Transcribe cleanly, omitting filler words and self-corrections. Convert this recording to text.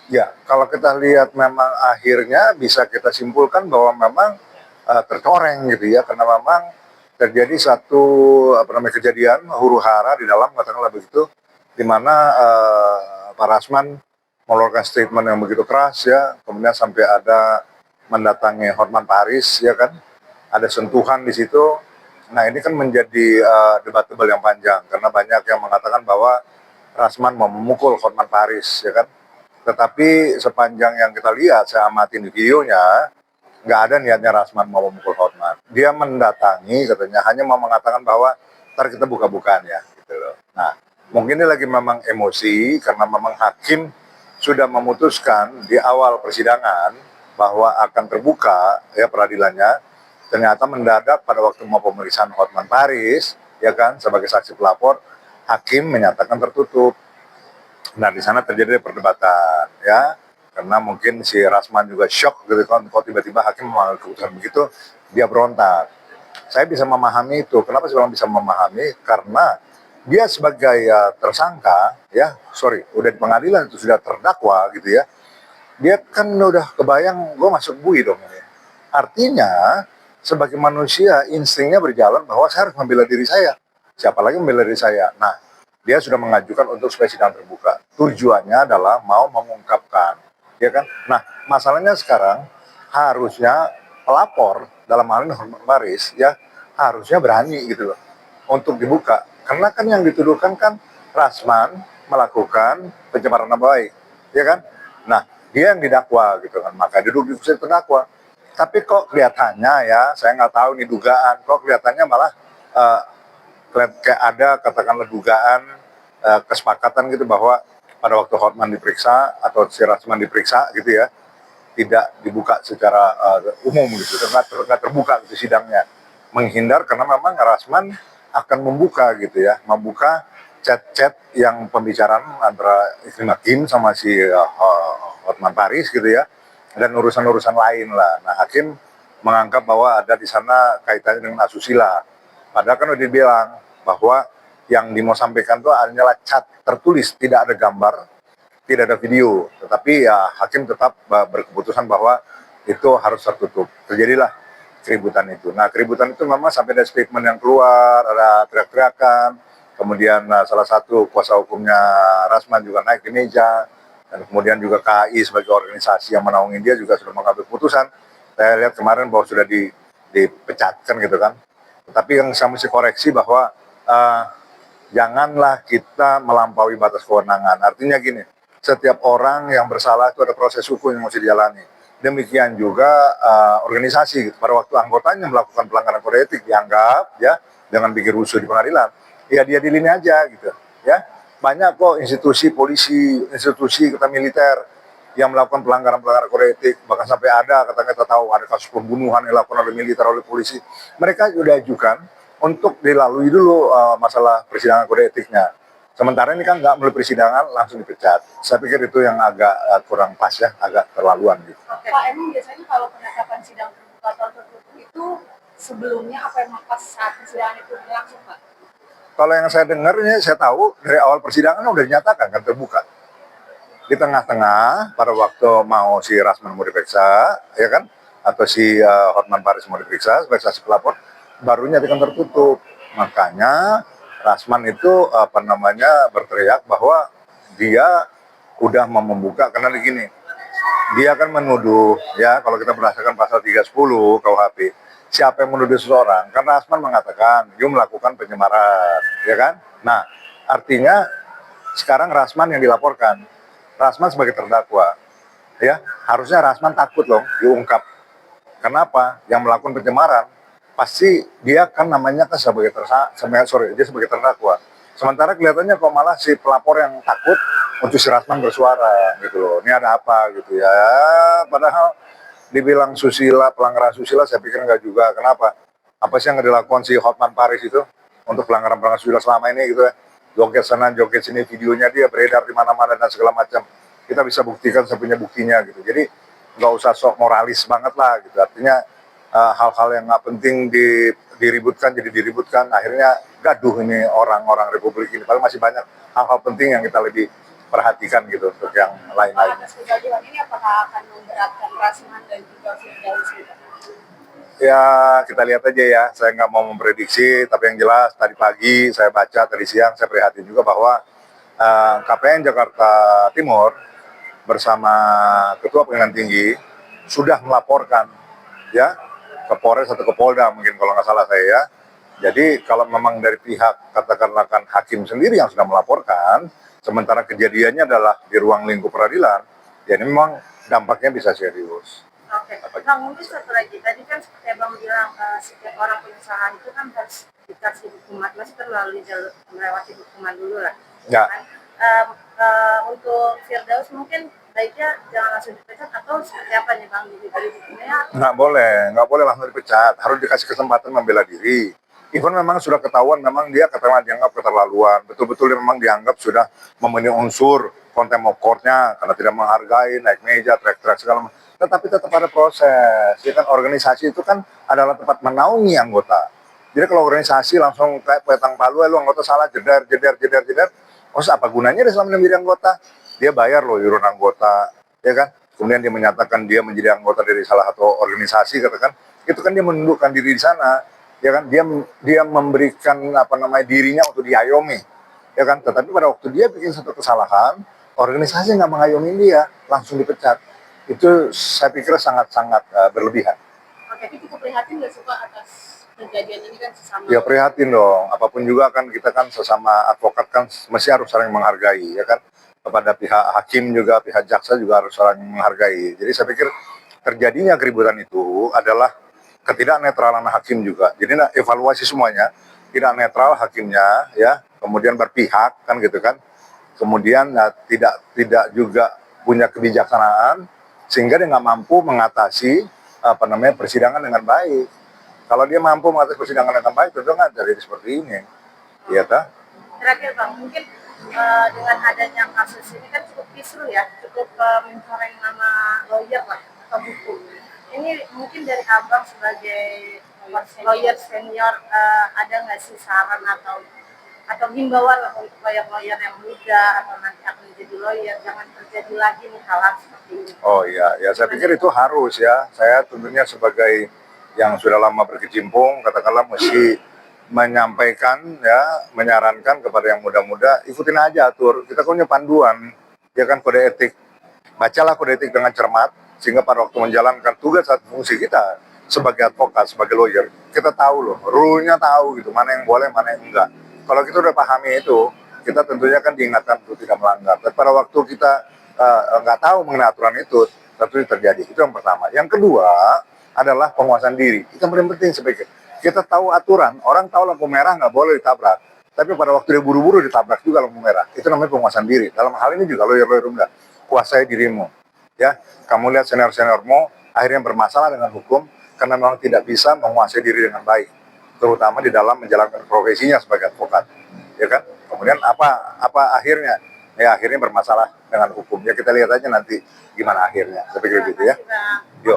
Ya, kalau kita lihat memang akhirnya bisa kita simpulkan bahwa memang tercoreng gitu ya, karena memang terjadi satu apa namanya kejadian huru-hara di dalam katakanlah begitu, di mana Pak Rasman mengeluarkan statement yang begitu keras ya, kemudian sampai ada mendatangi Hotman Paris ya kan, ada sentuhan di situ. Nah ini kan menjadi debatable yang panjang karena banyak yang mengatakan bahwa Rasman mau memukul Hotman Paris ya kan. Tetapi sepanjang yang kita lihat, saya amatin di videonya, nggak ada niatnya Rasman mau memukul Hotman. Dia mendatangi katanya hanya mau mengatakan bahwa ntar kita buka-bukaan ya, gitu loh. Nah, mungkin ini lagi memang emosi karena memang hakim sudah memutuskan di awal persidangan bahwa akan terbuka ya peradilannya. Ternyata mendadak pada waktu mau pemeriksaan Hotman Paris, ya kan, sebagai saksi pelapor, hakim menyatakan tertutup. Nah di sana terjadi perdebatan ya, karena mungkin si Rasman juga shock gitu kan, kok tiba-tiba hakim mengambil keputusan begitu, dia berontak. Saya bisa memahami itu. Kenapa saya bisa memahami? Karena dia sebagai tersangka ya, sorry, udah di pengadilan itu sudah terdakwa gitu ya. Dia kan udah kebayang gue masuk bui dong ini. Artinya sebagai manusia instingnya berjalan bahwa saya harus membela diri saya. Siapa lagi membela diri saya? Nah, dia sudah mengajukan untuk supaya sidang terbuka. Tujuannya adalah mau mengungkapkan, ya kan? Nah, masalahnya sekarang harusnya pelapor dalam hal ini Hotman Paris ya harusnya berani gitu loh untuk dibuka. Karena kan yang dituduhkan kan Rasman melakukan pencemaran nama baik, ya kan? Nah, dia yang didakwa gitu kan, maka dia duduk di kursi terdakwa. Tapi kok kelihatannya ya, saya nggak tahu nih dugaan, kok kelihatannya malah uh, kayak ada katakanlah dugaan kesepakatan gitu bahwa pada waktu Hotman diperiksa atau si Rasman diperiksa gitu ya, tidak dibuka secara umum gitu, nggak terbuka gitu sidangnya, menghindar karena memang Rasman akan membuka gitu ya, membuka chat-chat yang pembicaraan antara istri Hakim sama si Hotman Paris gitu ya, dan urusan-urusan lain lah. Nah hakim menganggap bahwa ada di sana kaitannya dengan asusila. Padahal kan udah dibilang bahwa yang mau sampaikan itu hanyalah chat tertulis, tidak ada gambar, tidak ada video, tetapi ya hakim tetap berkeputusan bahwa itu harus tertutup. Terjadilah keributan itu. Nah keributan itu memang sampai ada statement yang keluar, ada teriak-teriakan, kemudian salah satu kuasa hukumnya Rasman juga naik di meja, dan kemudian juga KAI sebagai organisasi yang menaungi dia juga sudah mengambil keputusan. Saya lihat kemarin bahwa sudah dipecatkan gitu kan. Tapi yang saya mesti koreksi bahwa janganlah kita melampaui batas kewenangan. Artinya gini, setiap orang yang bersalah itu ada proses hukum yang mesti dijalani. Demikian juga organisasi, pada waktu anggotanya melakukan pelanggaran kode etik dianggap ya dengan bikin rusuh di pengadilan, ya dia dilini aja gitu ya. Banyak kok institusi polisi, institusi kita militer yang melakukan pelanggaran-pelanggaran kode etik, bahkan sampai ada katanya kita tahu ada kasus pembunuhan yang dilakukan oleh militer, oleh polisi. Mereka sudah ajukan untuk dilalui dulu masalah persidangan kode etiknya. Sementara ini kan nggak melalui persidangan langsung dipecat. Saya pikir itu yang agak kurang pas ya, agak terlaluan gitu. Oke. Pak, emang biasanya kalau penetapan sidang terbuka atau tertutup itu sebelumnya apa yang pas saat persidangan itu berlangsung, Pak? Kalau yang saya dengar ini saya tahu dari awal persidangan udah dinyatakan kan terbuka. Di tengah-tengah pada waktu mau si Rasman mau diperiksa, ya kan, atau si Hotman Paris mau diperiksa sebagai saksi pelapor, baru nyatakan tertutup. Makanya Rasman itu apa namanya berteriak bahwa dia udah mau membuka karena begini, dia kan menuduh ya kalau kita berdasarkan pasal 310 KUHP, siapa yang menuduh seseorang? Karena Rasman mengatakan dia melakukan pencemaran, ya kan? Nah, artinya sekarang Rasman yang dilaporkan. Rasman sebagai terdakwa, ya harusnya Rasman takut loh diungkap. Kenapa? Yang melakukan pencemaran pasti dia kan namanya kan sebagai dia sebagai terdakwa. Sementara kelihatannya kok malah si pelapor yang takut untuk si Rasman bersuara gitu loh. Ini ada apa gitu ya? Padahal dibilang susila, pelanggaran susila, saya pikir enggak juga. Kenapa? Apa sih yang dilakukan si Hotman Paris itu untuk pelanggaran-pelanggaran susila selama ini gitu ya? Joget sana, joget sini, videonya dia beredar di mana-mana dan segala macam. Kita bisa buktikan, saya punya buktinya gitu. Jadi nggak usah sok moralis banget lah gitu. Artinya hal-hal yang nggak penting diributkan jadi diributkan. Akhirnya gaduh ini orang-orang Republik ini. Padahal masih banyak hal-hal penting yang kita lebih perhatikan gitu untuk yang Kalau lain-lain. atas kejadian ini apakah akan memberatkan Rasman dan juga Firdaus gitu? Ya kita lihat aja ya, saya nggak mau memprediksi, tapi yang jelas tadi pagi saya baca, tadi siang saya prihatin juga bahwa KPN Jakarta Timur bersama Ketua Pengadilan Tinggi sudah melaporkan ya ke Polres atau ke Polda mungkin kalau nggak salah saya ya. Jadi kalau memang dari pihak katakanlah kan hakim sendiri yang sudah melaporkan, sementara kejadiannya adalah di ruang lingkup peradilan, ya ini memang dampaknya bisa serius. Oke, Bang, mungkin satu lagi. Tadi kan seperti Abang bilang, setiap orang pengusaha itu kan harus dikasih hukuman, maksudnya melalui jalur melewati hukuman dulu lah. Ya. Kan? Untuk Firdaus mungkin baiknya jangan langsung dipecat atau seperti apa nih Bang? Diberi hukumnya? Nggak boleh langsung dipecat, harus dikasih kesempatan membela diri. Even memang sudah ketahuan, memang dia katakanlah dianggap keterlaluan, betul-betul dia memang dianggap sudah memenuhi unsur contempt of court-nya karena tidak menghargai, naik meja, teriak-teriak segala macam. Tetapi tetap ada proses. Ya kan organisasi itu kan adalah tempat menaungi anggota. Jadi kalau organisasi langsung kayak petang palu, lu anggota salah, jeder, oh apa gunanya dia selama menjadi anggota? Dia bayar loh iuran anggota, ya kan? Kemudian dia menyatakan dia menjadi anggota dari salah satu organisasi, katakan, itu kan dia menundukkan diri di sana, ya kan? Dia memberikan dirinya untuk diayomi, ya kan? Tetapi pada waktu dia bikin satu kesalahan, organisasi nggak mengayomi dia, langsung dipecat. Itu saya pikir sangat-sangat berlebihan. Oke, tapi cukup prihatin nggak sih Pak atas kejadian ini kan sesama? Ya prihatin dong, apapun juga kan kita kan sesama advokat kan mesti harus saling menghargai, ya kan? Kepada pihak hakim juga, pihak jaksa juga harus saling menghargai. Jadi saya pikir terjadinya keributan itu adalah ketidaknetralan hakim juga. Jadi evaluasi semuanya, tidak netral hakimnya, ya, kemudian berpihak kan gitu kan. Kemudian tidak juga punya kebijaksanaan sehingga dia nggak mampu mengatasi persidangan dengan baik. Kalau dia mampu mengatasi persidangan dengan baik, tentu nggak jadi seperti ini, ya kan? Terakhir Bang, mungkin dengan adanya kasus ini kan cukup kisru ya, cukup mencoreng nama lawyer lah atau buku. Ini mungkin dari Abang sebagai lawyer senior ada nggak sih saran atau himbauan lah untuk lawyer-lawyer yang muda atau nanti akan menjadi lawyer, jangan terjadi lagi nih hal seperti ini. Oh iya, ya saya pikir itu harus ya. Saya tentunya sebagai yang sudah lama berkecimpung, katakanlah mesti menyampaikan ya, menyarankan kepada yang muda-muda, ikutin aja atur. Kita punya panduan, ya kan, kode etik. Bacalah kode etik dengan cermat, sehingga pada waktu menjalankan tugas atau fungsi kita sebagai advokat, sebagai lawyer, kita tahu loh, rule-nya tahu gitu, mana yang boleh, mana yang enggak. Kalau kita udah pahami itu, kita tentunya kan diingatkan untuk tidak melanggar. Dan pada waktu kita nggak tahu mengenai aturan itu, tentu terjadi. Itu yang pertama. Yang kedua adalah penguasaan diri. Itu yang paling penting saya pikir. Kita tahu aturan, orang tahu lampu merah nggak boleh ditabrak. Tapi pada waktu dia buru-buru ditabrak juga lampu merah. Itu namanya penguasaan diri. Dalam hal ini juga lawyer-lawyer muda, kuasai dirimu. Ya, kamu lihat senior-seniormu akhirnya bermasalah dengan hukum karena memang tidak bisa menguasai diri dengan baik, terutama di dalam menjalankan profesinya sebagai advokat, ya kan? Kemudian apa akhirnya? Ya akhirnya bermasalah dengan hukum. Ya kita lihat aja nanti gimana akhirnya. Saya pikir gitu ya. Yuk.